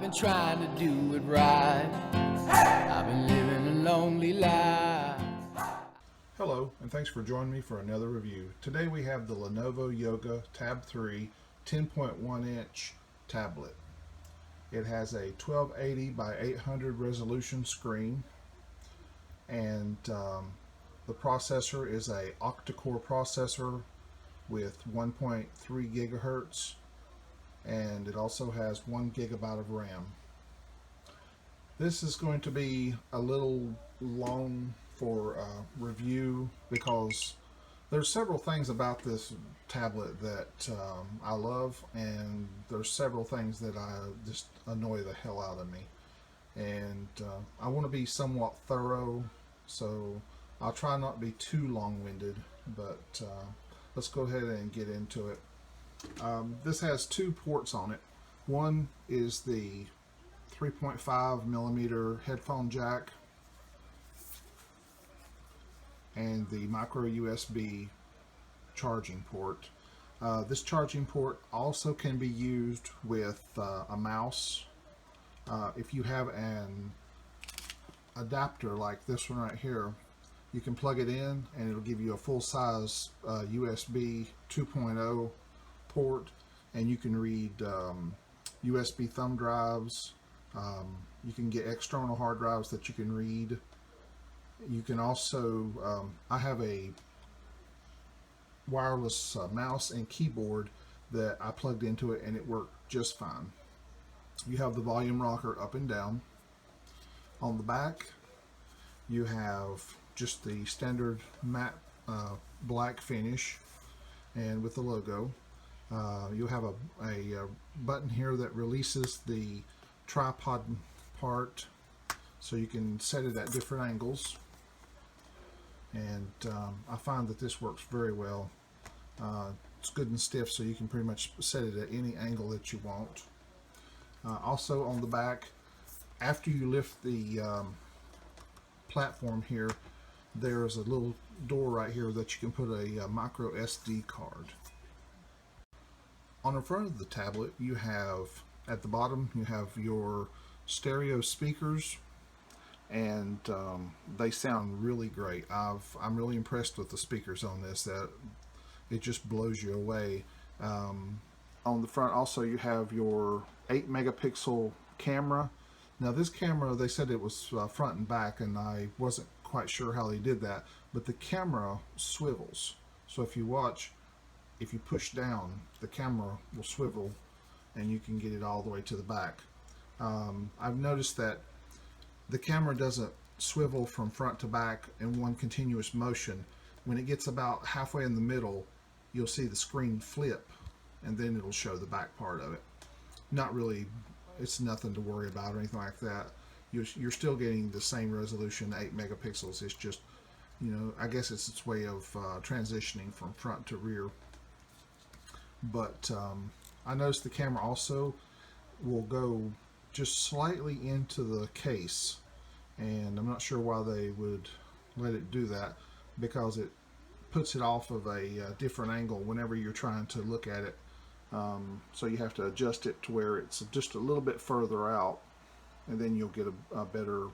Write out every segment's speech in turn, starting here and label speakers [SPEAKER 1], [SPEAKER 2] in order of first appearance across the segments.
[SPEAKER 1] I've been trying to do it right. I've been living a lonely life.
[SPEAKER 2] Hello, and thanks for joining me for another review. Today we have the Lenovo Yoga Tab 3 10.1 inch tablet. It has a 1280 by 800 resolution screen, and the processor is a Octacore processor with 1.3 gigahertz, and it also has 1 gigabyte of RAM. This is going to be a little long for review because there's several things about this tablet that I love, and there's several things that just annoy the hell out of me, and I want to be somewhat thorough, so I'll try not to be too long-winded, but let's go ahead and get into it. This has two ports on it. One is the 3.5 millimeter headphone jack and the micro USB charging port. This charging port also can be used with a mouse. If you have an adapter like this one right here, you can plug it in and it'll give you a full-size USB 2.0 port, and you can read USB thumb drives. You can get external hard drives that you can read. You can also, I have a wireless mouse and keyboard that I plugged into it, and it worked just fine. You have the volume rocker up and down. On the back, you have just the standard matte black finish, and with the logo. You'll have a button here that releases the tripod part, so you can set it at different angles, and I find that this works very well. It's good and stiff, so you can pretty much set it at any angle that you want. Also on the back, after you lift the platform here, there's a little door right here that you can put a micro SD card. On the front of the tablet, you have, at the bottom, you have your stereo speakers, and they sound really great. I'm really impressed with the speakers on this. That it just blows you away. On the front also you have your 8 megapixel camera. Now this camera, they said it was front and back, and I wasn't quite sure how they did that, but the camera swivels. So if you watch, if you push down, the camera will swivel and you can get it all the way to the back. I've noticed that the camera doesn't swivel from front to back in one continuous motion. When it gets about halfway in the middle, you'll see the screen flip, and then it'll show the back part of it. Not really, it's nothing to worry about or anything like that. You're still getting the same resolution, 8 megapixels. It's just, you know, I guess it's its way of transitioning from front to rear. But I noticed the camera also will go just slightly into the case, and I'm not sure why they would let it do that, because it puts it off of a different angle whenever you're trying to look at it. So you have to adjust it to where it's just a little bit further out, and then you'll get a better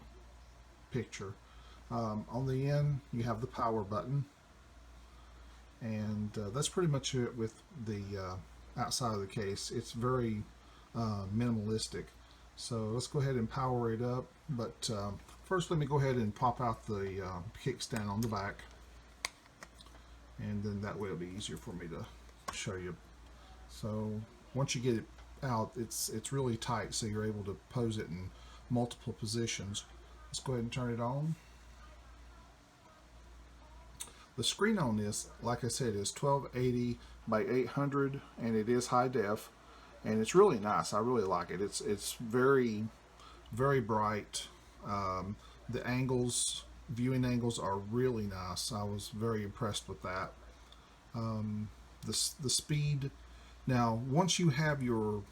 [SPEAKER 2] picture. On the end, you have the power button, and that's pretty much it with the outside of the case. It's very minimalistic. So let's go ahead and power it up, but first let me go ahead and pop out the kickstand on the back, and then that way it'll be easier for me to show you. So once you get it out, it's really tight, so you're able to pose it in multiple positions. Let's go ahead and turn it on. The screen on this, like I said, is 1280 by 800, and it is high def, and it's really nice. I really like it. It's very, very bright. The angles, viewing angles, are really nice. I was very impressed with that. The speed. Now, once you have your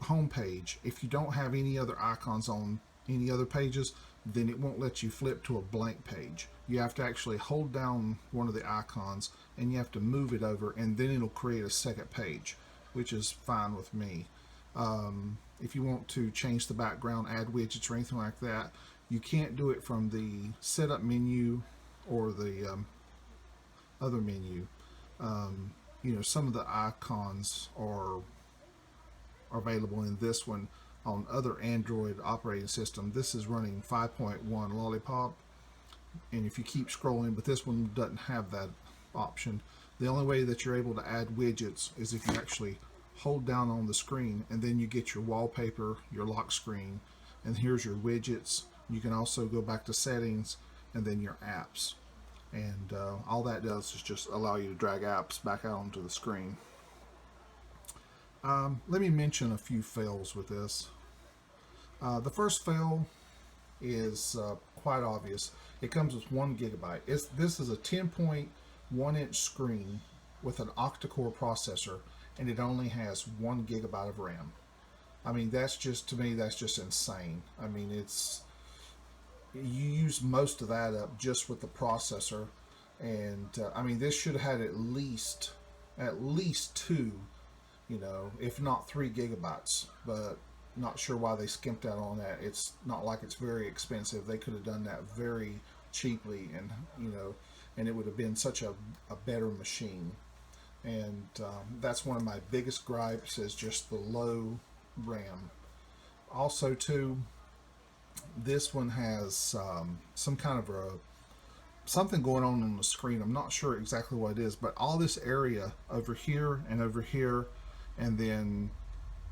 [SPEAKER 2] home page, if you don't have any other icons on any other pages, then it won't let you flip to a blank page. You have to actually hold down one of the icons, and you have to move it over, and then it'll create a second page, which is fine with me. If you want to change the background, add widgets or anything like that, you can't do it from the setup menu or the other menu. You know, some of the icons are available in this one on other Android operating system. This is running 5.1 Lollipop, and if you keep scrolling, but this one doesn't have that option. The only way that you're able to add widgets is if you actually hold down on the screen, and then you get your wallpaper, your lock screen, and here's your widgets. You can also go back to settings and then your apps, and all that does is just allow you to drag apps back out onto the screen. Let me mention a few fails with this. The first fail is quite obvious. It comes with 1 gigabyte. This is a 10.1 inch screen with an octa-core processor, and it only has 1 gigabyte of RAM. I mean, that's just, to me, that's just insane. I mean, you use most of that up just with the processor, and I mean, this should have had at least 2, you know, if not 3 gigabytes, but not sure why they skimped out on that. It's not like it's very expensive. They could have done that very cheaply, and you know, and it would have been such a better machine. And that's one of my biggest gripes, is just the low RAM. Also too, this one has some kind of something going on the screen. I'm not sure exactly what it is, but all this area over here and over here, and then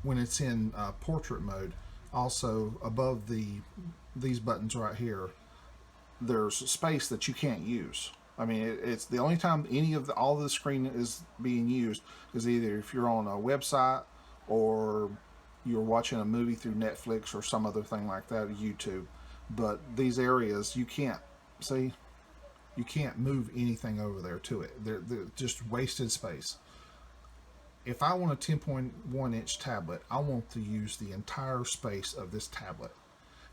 [SPEAKER 2] when it's in portrait mode, also above these buttons right here, there's space that you can't use. I mean, it's the only time all of the screen is being used is either if you're on a website or you're watching a movie through Netflix or some other thing like that, YouTube. But these areas, you can't move anything over there to it. They're just wasted space. If I want a 10.1 inch tablet, I want to use the entire space of this tablet.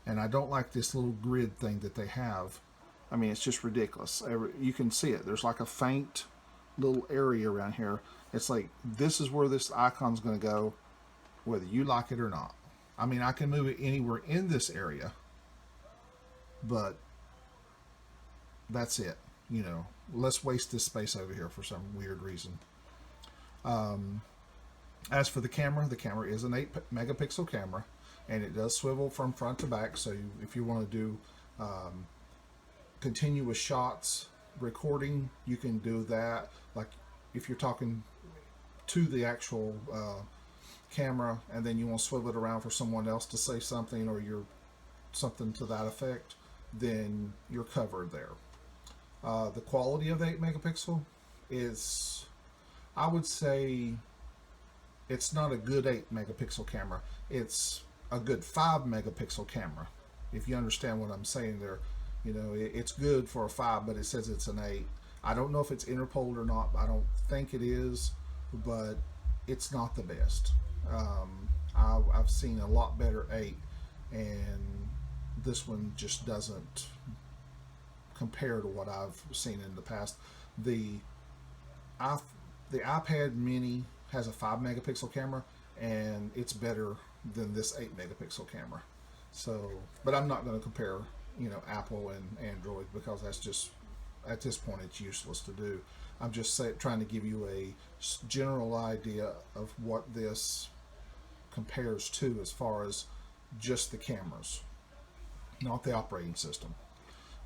[SPEAKER 2] And I don't like this little grid thing that they have. I mean, it's just ridiculous. You can see it. There's like a faint little area around here. It's like, this is where this icon's going to go, whether you like it or not. I mean, I can move it anywhere in this area, but that's it. You know, let's waste this space over here for some weird reason. As for the camera is an 8 megapixel camera, and it does swivel from front to back. So if you want to do continuous shots recording, you can do that. Like if you're talking to the actual camera, and then you want to swivel it around for someone else to say something, or you're something to that effect, then you're covered there. The quality of the 8 megapixel is, I would say, it's not a good 8 megapixel camera. It's a good 5 megapixel camera, if you understand what I'm saying there. You know, it's good for a 5, but it says it's an 8. I don't know if it's interpoled or not. I don't think it is, but it's not the best. I've seen a lot better 8, and this one just doesn't compare to what I've seen in the past. The iPad mini has a 5 megapixel camera, and it's better than this 8 megapixel camera. So, but I'm not going to compare, you know, Apple and Android, because that's just, at this point, it's useless to do. I'm just trying to give you a general idea of what this compares to as far as just the cameras, not the operating system.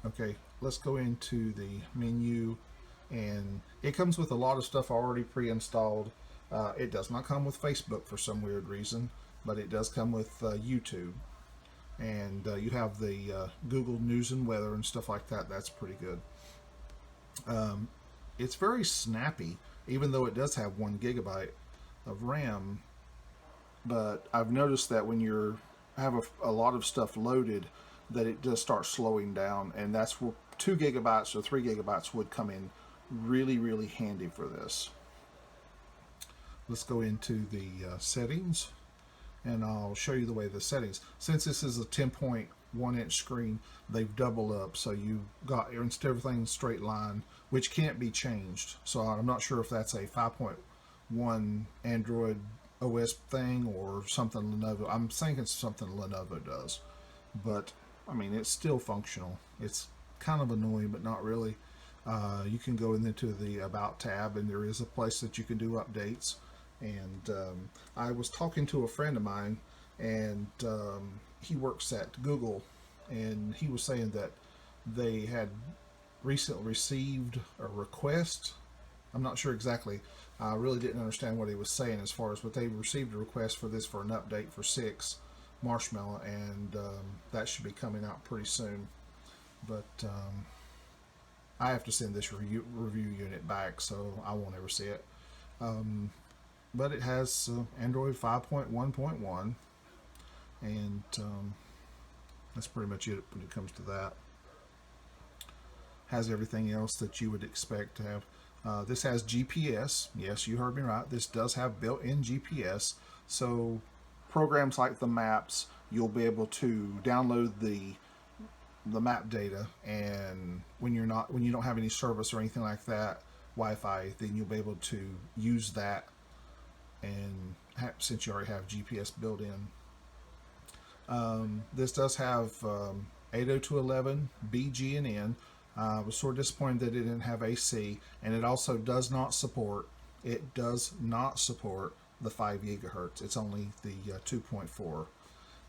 [SPEAKER 2] Okay, let's go into the menu, and it comes with a lot of stuff already pre-installed. It does not come with Facebook for some weird reason, but it does come with YouTube. And you have the Google News and Weather and stuff like that. That's pretty good. It's very snappy, even though it does have 1 gigabyte of RAM. But I've noticed that when you have a lot of stuff loaded, that it does start slowing down, and that's where 2 gigabytes or 3 gigabytes would come in really, really handy for this. Let's go into the settings, and I'll show you the way the settings. Since this is a 10.1 inch screen, they've doubled up, so you got, instead of everything straight line, which can't be changed. So I'm not sure if that's a 5.1 Android OS thing or something Lenovo. I'm thinking it's something Lenovo does, but I mean it's still functional. It's kind of annoying, but not really. You can go into the About tab, and there is a place that you can do updates. And I was talking to a friend of mine, and he works at Google, and he was saying that they had recently received a request. I'm not sure exactly. I really didn't understand what he was saying as far as, but they received a request for this for an update for 6 Marshmallow, and that should be coming out pretty soon. But I have to send this review unit back, so I won't ever see it. But it has Android 5.1.1, and that's pretty much it when it comes to that. Has everything else that you would expect to have. This has GPS. Yes, you heard me right. This does have built-in GPS. So programs like the maps, you'll be able to download the map data, and when you don't have any service or anything like that, Wi-Fi, then you'll be able to use that. And since you already have GPS built in, this does have 802.11 B, G, and N. I was sort of disappointed that it didn't have AC, and it also does not support. It does not support the 5 gigahertz. It's only the 2.4,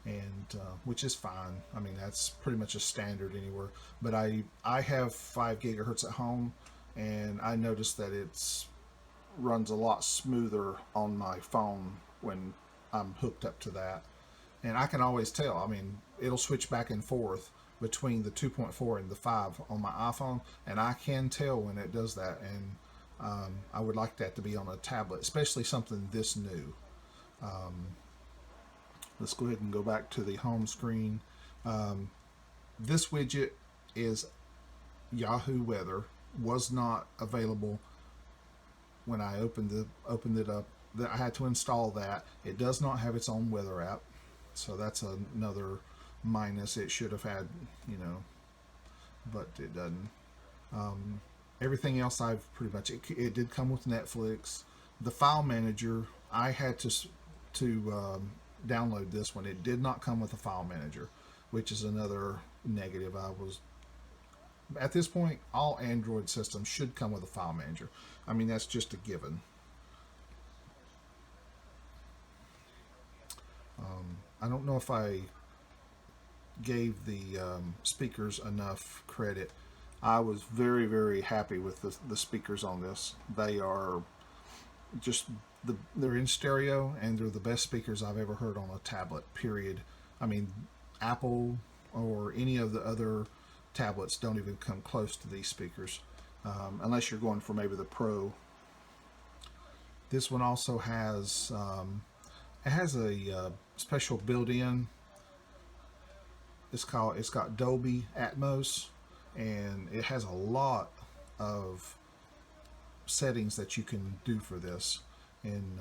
[SPEAKER 2] and which is fine. I mean, that's pretty much a standard anywhere. But I have 5 gigahertz at home, and I noticed that it's runs a lot smoother on my phone when I'm hooked up to that. And I can always tell. I mean, it'll switch back and forth between the 2.4 and the 5 on my iPhone, and I can tell when it does that. And I would like that to be on a tablet, especially something this new. Let's go ahead and go back to the home screen. This widget is Yahoo Weather. Was not available when I opened it up. I had to install that. It does not have its own weather app, so that's another minus. It should have had, but it doesn't. Everything else I've pretty much, it did come with Netflix. The file manager, I had to download this one. It did not come with a file manager, which is another negative. At this point, all Android systems should come with a file manager. I mean, that's just a given. I don't know if I gave the speakers enough credit. I was very, very happy with the speakers on this. They are just, they're in stereo, and they're the best speakers I've ever heard on a tablet, period. I mean, Apple or any of the other tablets don't even come close to these speakers, unless you're going for maybe the Pro. This one also has it has a special built-in. It's got Dolby Atmos, and it has a lot of settings that you can do for this. And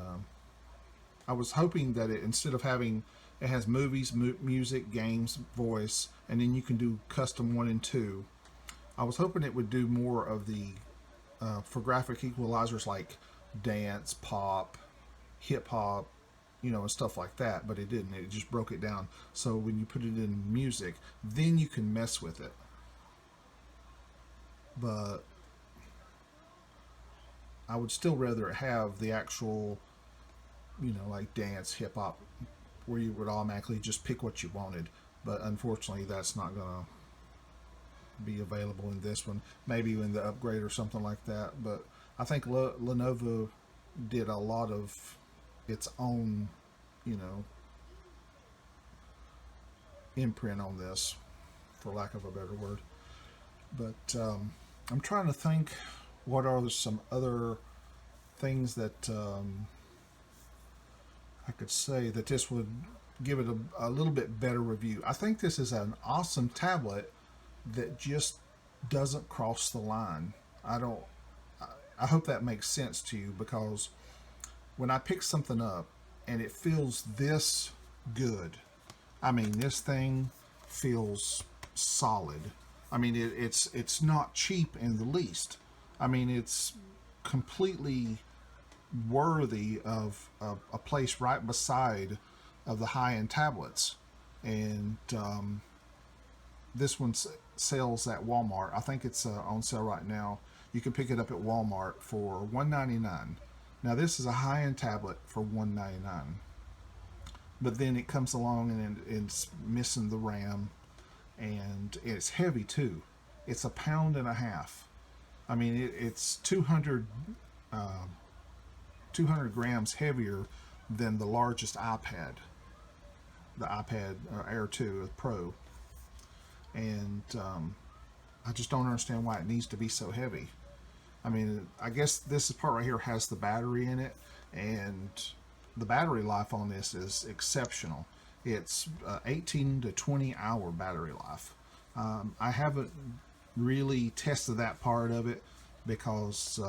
[SPEAKER 2] I was hoping that instead of having, it has movies, music, games, voice, and then you can do custom 1 and 2. I was hoping it would do more of the for graphic equalizers like dance, pop, hip hop, and stuff like that, but it didn't. It just broke it down. So when you put it in music, then you can mess with it. But I would still rather have the actual, like dance, hip hop, where you would automatically just pick what you wanted. But unfortunately, that's not gonna be available in this one. Maybe in the upgrade or something like that. But I think Lenovo did a lot of its own, imprint on this, for lack of a better word. But I'm trying to think, what are some other things that I could say that this would give it a little bit better review. I think this is an awesome tablet that just doesn't cross the line. I hope that makes sense to you, because when I pick something up and it feels this good, I mean, this thing feels solid. I mean, it's not cheap in the least. I mean, it's completely worthy of a place right beside of the high-end tablets. And this one sells at Walmart. I think it's on sale right now. You can pick it up at Walmart for $1.99. Now this is a high-end tablet for $1.99, but then it comes along and it's missing the RAM, and it's heavy too. It's 1.5 pounds. I mean, it's 200 grams heavier than the largest iPad, the iPad Air 2 Pro. And I just don't understand why it needs to be so heavy. I mean, I guess this part right here has the battery in it, and the battery life on this is exceptional. It's 18 to 20 hour battery life. I haven't really tested that part of it because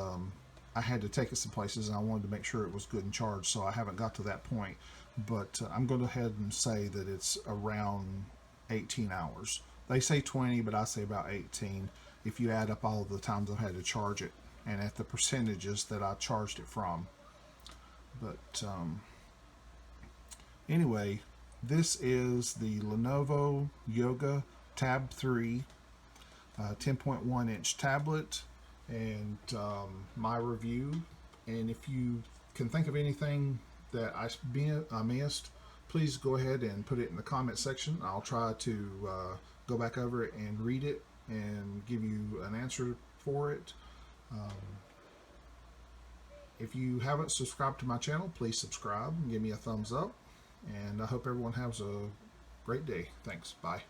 [SPEAKER 2] I had to take it some places and I wanted to make sure it was good and charged, so I haven't got to that point. But I'm going to go ahead and say that it's around 18 hours. They say 20, but I say about 18 if you add up all the times I've had to charge it and at the percentages that I charged it from. But anyway, this is the Lenovo Yoga Tab3 10.1 inch tablet, and my review. And if you can think of anything that I missed, please go ahead and put it in the comment section. I'll try to go back over it and read it and give you an answer for it. If you haven't subscribed to my channel, please subscribe and give me a thumbs up. And I hope everyone has a great day. Thanks. Bye.